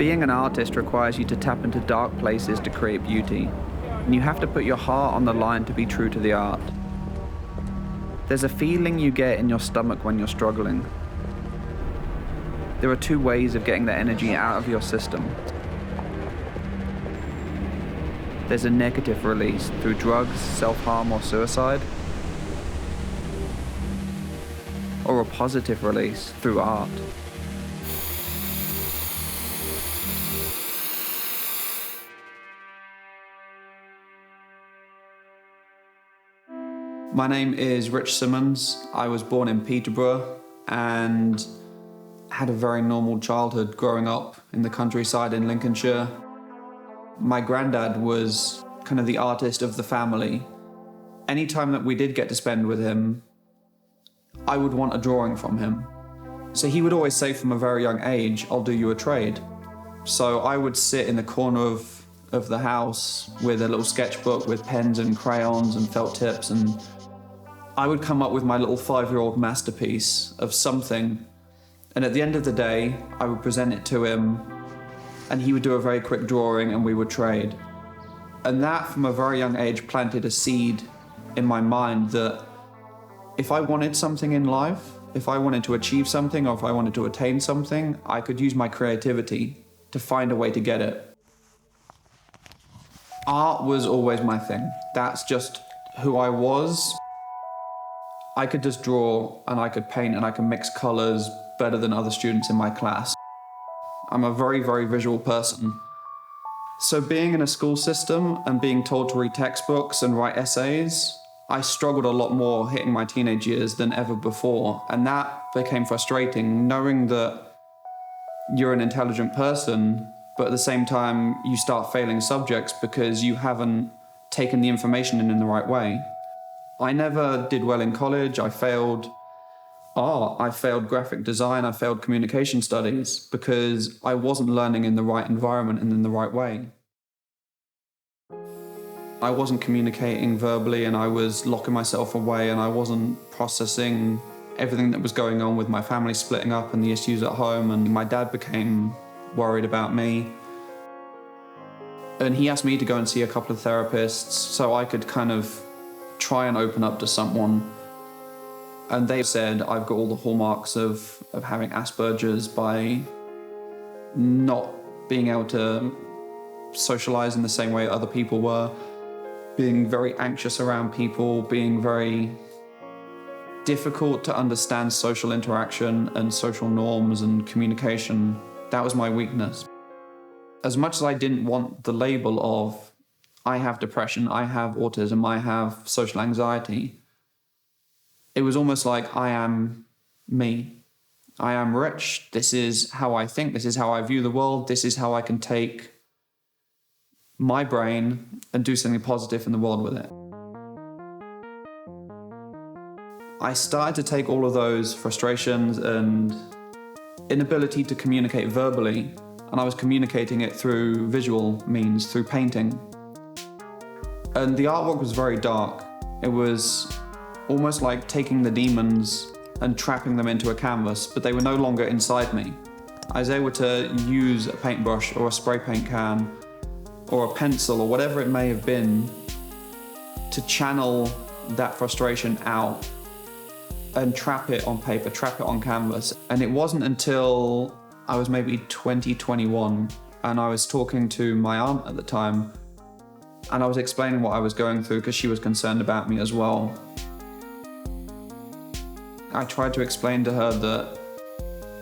Being an artist requires you to tap into dark places to create beauty, and you have to put your heart on the line to be true to the art. There's a feeling you get in your stomach when you're struggling. There are two ways of getting that energy out of your system. There's a negative release through drugs, self-harm, or suicide, or a positive release through art. My name is Rich Simmons. I was born in Peterborough and had a very normal childhood growing up in the countryside in Lincolnshire. My granddad was kind of the artist of the family. Any time that we did get to spend with him, I would want a drawing from him. So he would always say from a very young age, "I'll do you a trade." So I would sit in the corner of the house with a little sketchbook with pens and crayons and felt tips, and I would come up with my little 5-year-old masterpiece of something. And at the end of the day, I would present it to him and he would do a very quick drawing and we would trade. And that, from a very young age, planted a seed in my mind that if I wanted something in life, if I wanted to achieve something or if I wanted to attain something, I could use my creativity to find a way to get it. Art was always my thing. That's just who I was. I could just draw and I could paint and I could mix colors better than other students in my class. I'm a very, very visual person. So being in a school system and being told to read textbooks and write essays, I struggled a lot more hitting my teenage years than ever before. And that became frustrating, knowing that you're an intelligent person, but at the same time, you start failing subjects because you haven't taken the information in the right way. I never did well in college. I failed art, I failed graphic design, I failed communication studies because I wasn't learning in the right environment and in the right way. I wasn't communicating verbally and I was locking myself away and I wasn't processing everything that was going on with my family splitting up and the issues at home, and my dad became worried about me. And he asked me to go and see a couple of therapists so I could kind of try and open up to someone. And they said I've got all the hallmarks of having Asperger's by not being able to socialize in the same way other people were, being very anxious around people, being very difficult to understand social interaction and social norms and communication. That was my weakness. As much as I didn't want the label of I have depression, I have autism, I have social anxiety, it was almost like I am me. I am Rich. This is how I think. This is how I view the world. This is how I can take my brain and do something positive in the world with it. I started to take all of those frustrations and inability to communicate verbally, and I was communicating it through visual means, through painting. And the artwork was very dark. It was almost like taking the demons and trapping them into a canvas, but they were no longer inside me. I was able to use a paintbrush or a spray paint can or a pencil or whatever it may have been to channel that frustration out and trap it on paper, trap it on canvas. And it wasn't until I was maybe 20, 21, and I was talking to my aunt at the time, and I was explaining what I was going through because she was concerned about me as well. I tried to explain to her that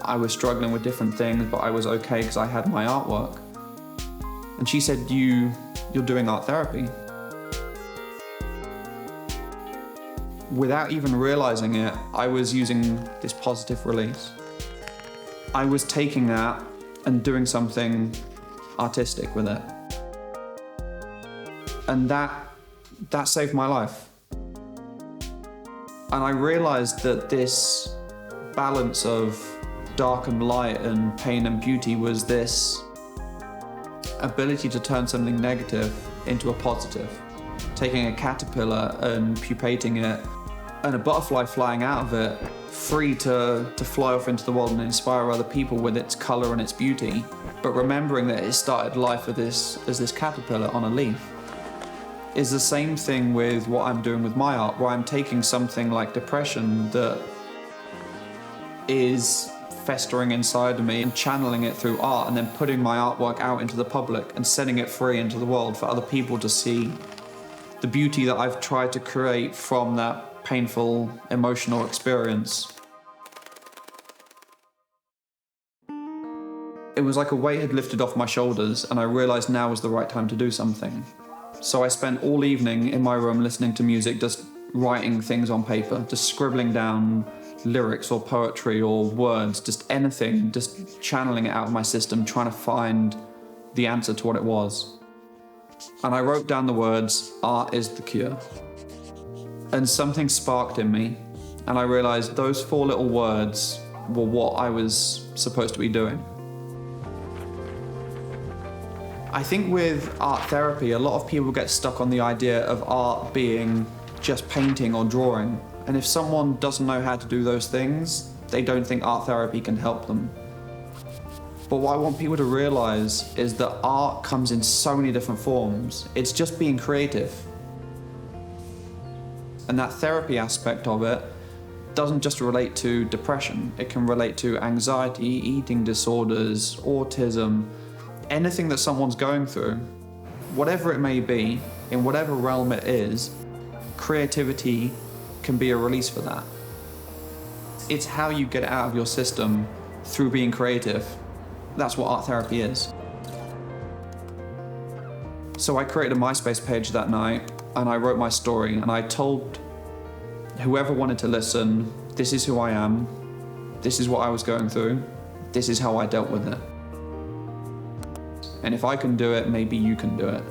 I was struggling with different things, but I was okay because I had my artwork. And she said, you're doing art therapy. Without even realizing it, I was using this positive release. I was taking that and doing something artistic with it. And that saved my life. And I realized that this balance of dark and light and pain and beauty was this ability to turn something negative into a positive. Taking a caterpillar and pupating it and a butterfly flying out of it, free to fly off into the world and inspire other people with its colour and its beauty, but remembering that it started life as this caterpillar on a leaf, is the same thing with what I'm doing with my art, where I'm taking something like depression that is festering inside of me and channeling it through art, and then putting my artwork out into the public and setting it free into the world for other people to see the beauty that I've tried to create from that painful, emotional experience. It was like a weight had lifted off my shoulders, and I realized now was the right time to do something. So I spent all evening in my room listening to music, just writing things on paper, just scribbling down lyrics or poetry or words, just anything, just channeling it out of my system, trying to find the answer to what it was. And I wrote down the words, "Art is the cure." And something sparked in me, and I realized those 4 little words were what I was supposed to be doing. I think with art therapy, a lot of people get stuck on the idea of art being just painting or drawing. And if someone doesn't know how to do those things, they don't think art therapy can help them. But what I want people to realize is that art comes in so many different forms. It's just being creative. And that therapy aspect of it doesn't just relate to depression. It can relate to anxiety, eating disorders, autism, anything that someone's going through. Whatever it may be, in whatever realm it is, creativity can be a release for that. It's how you get it out of your system through being creative. That's what art therapy is. So I created a Myspace page that night, and I wrote my story, and I told whoever wanted to listen, this is who I am, this is what I was going through, this is how I dealt with it. And if I can do it, maybe you can do it.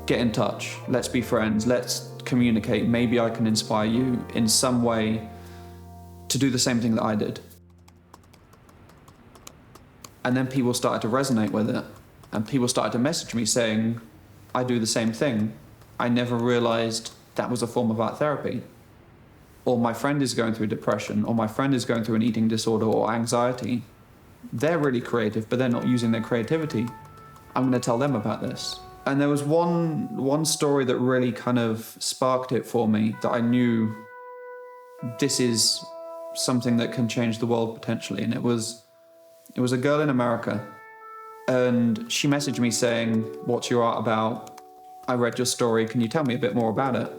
Get in touch, let's be friends, let's communicate. Maybe I can inspire you in some way to do the same thing that I did. And then people started to resonate with it, and people started to message me saying, I do the same thing. I never realized that was a form of art therapy. Or my friend is going through depression, or my friend is going through an eating disorder or anxiety. They're really creative, but they're not using their creativity. I'm going to tell them about this. And there was one story that really kind of sparked it for me, that I knew this is something that can change the world potentially. And it was a girl in America, and she messaged me saying, "What's your art about? I read your story, can you tell me a bit more about it?"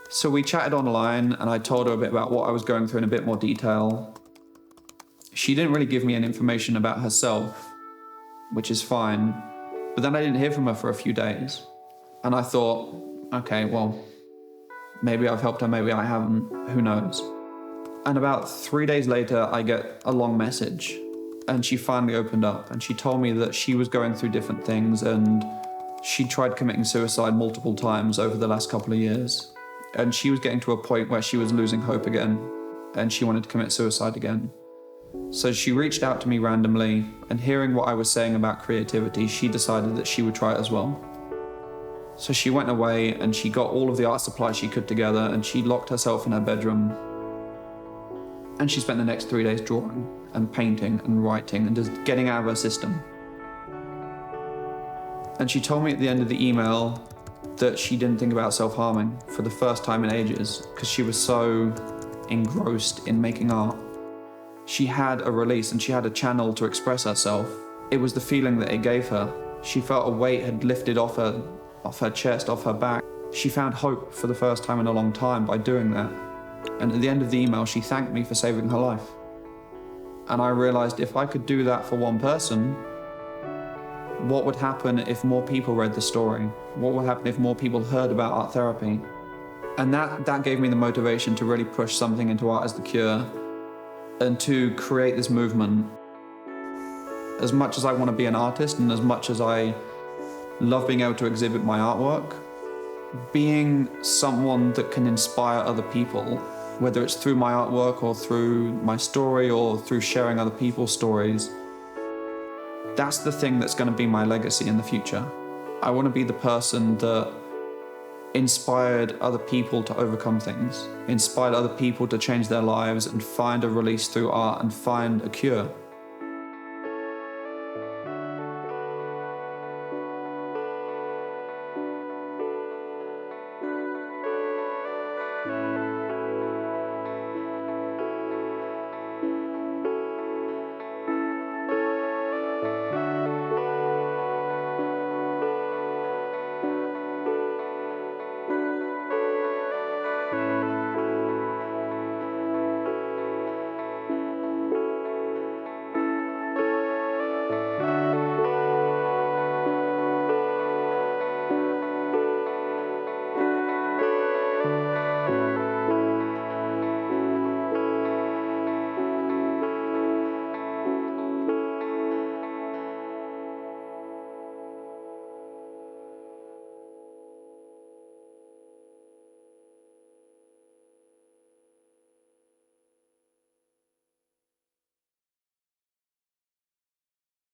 So we chatted online, and I told her a bit about what I was going through in a bit more detail. She didn't really give me any information about herself, which is fine. But then I didn't hear from her for a few days. And I thought, okay, well, maybe I've helped her, maybe I haven't, who knows? And about 3 days later, I get a long message, and she finally opened up, and she told me that she was going through different things, and she tried committing suicide multiple times over the last couple of years. And she was getting to a point where she was losing hope again, and she wanted to commit suicide again. So she reached out to me randomly, and hearing what I was saying about creativity, she decided that she would try it as well. So she went away, and she got all of the art supplies she could together, and she locked herself in her bedroom. And she spent the next 3 days drawing and painting and writing and just getting out of her system. And she told me at the end of the email that she didn't think about self-harming for the first time in ages, because she was so engrossed in making art. She had a release, and she had a channel to express herself. It was the feeling that it gave her. She felt a weight had lifted off her chest, off her back. She found hope for the first time in a long time by doing that. And at the end of the email, she thanked me for saving her life. And I realized if I could do that for one person, what would happen if more people read the story? What would happen if more people heard about art therapy? And that gave me the motivation to really push something into art as the cure, and to create this movement. As much as I want to be an artist, and as much as I love being able to exhibit my artwork, being someone that can inspire other people, whether it's through my artwork or through my story or through sharing other people's stories, that's the thing that's going to be my legacy in the future. I want to be the person that inspired other people to overcome things, inspired other people to change their lives and find a release through art and find a cure.